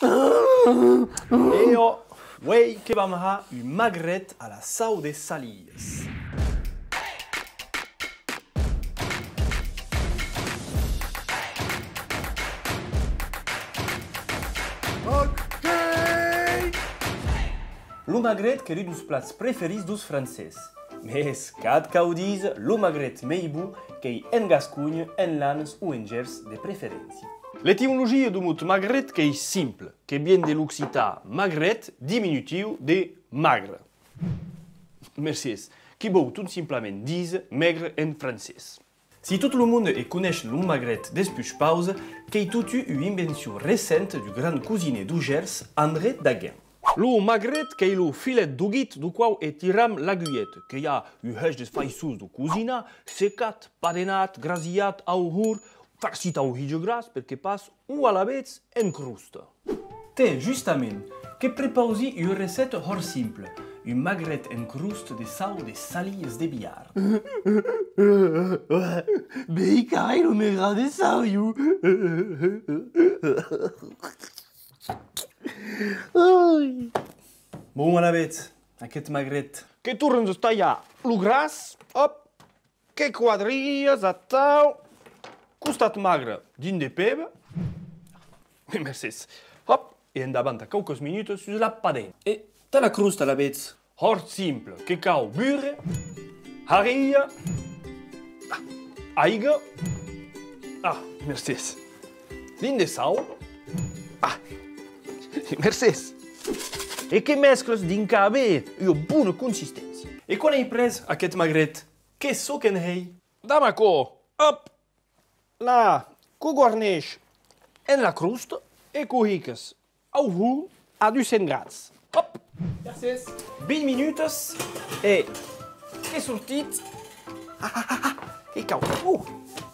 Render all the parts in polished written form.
Et oh, oui, que vam ha une magrette à la sau des salies. Ok! Lo magret que dos plats preferis dos francès. Mes, cad caudis, lo magret meibu que en Gascugne, en Lans ou en Gers de preferència. L'étymologie du mot magret que est simple, que vient de l'occitan magret, diminutiu de magre. Merci, qui veut tout simplement dire maigre en francès. Si tout le monde connaît le magret depuis pause, qu'est tout une invention récente du grand cuisinier du Gers, André Daguin. Le magret qu'est le filet d'ouguit du qual tiram l'aiguillette, qu'il y a eu hèche de faïsous de cuisine, secat, padenat, grasiat, au hur, farcit au hige gras, perquè passe ou à la vez en crusta. Té, justament, que prepausi une recette hors simple, une magret en cruste de sau de salies de billard. Bei carré lo maigre de sau, you! Bon, à la vez, aquest magret. Que tornem de tallar lo gras, hop, que quadrilles a tau, costat magre dins de peba, Merci. Hop, et endavant a quelques minutes sur la padena. Et t'as la cruste à la bête. Hors simple, que cau burre, harilla, aiga, merci. Dins de sau, merci. E que mescles din cabé una bona consistència. et quan he pres aquest magret, que soc en hei? Damaco, hop, là, que guarneix en la crusta e cohiques au hu a 200 grads. Hop, Merci. 20 minutes et que sortit, que cau,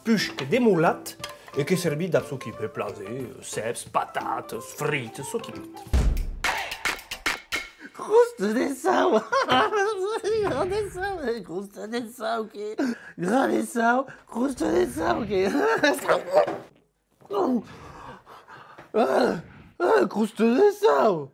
puix que demolat et que servit d'ab ce qui peut plaser, ceps, patates, frites, ce qui peut. Cruste de sau! Grand de sau! Cruste de sau, ok? Grand de sau! Cruste de sau, ok? Cruste de sau!